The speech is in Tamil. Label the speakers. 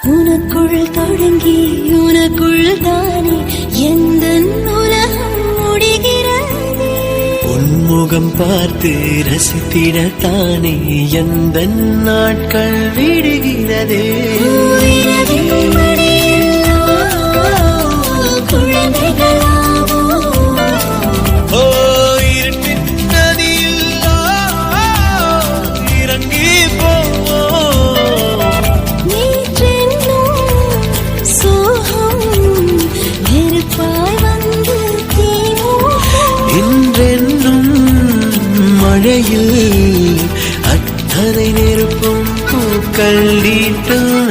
Speaker 1: உனக்குள் தொடங்கி உனக்குள் தானே எந்த உலகம் முடிகிறது.
Speaker 2: உன்முகம் பார்த்து ரசித்திடத்தானே எந்த நாட்கள் விடுகிறதே. மழையில் அத்தனை நெருப்பும் பூக்கள் நீட்டும்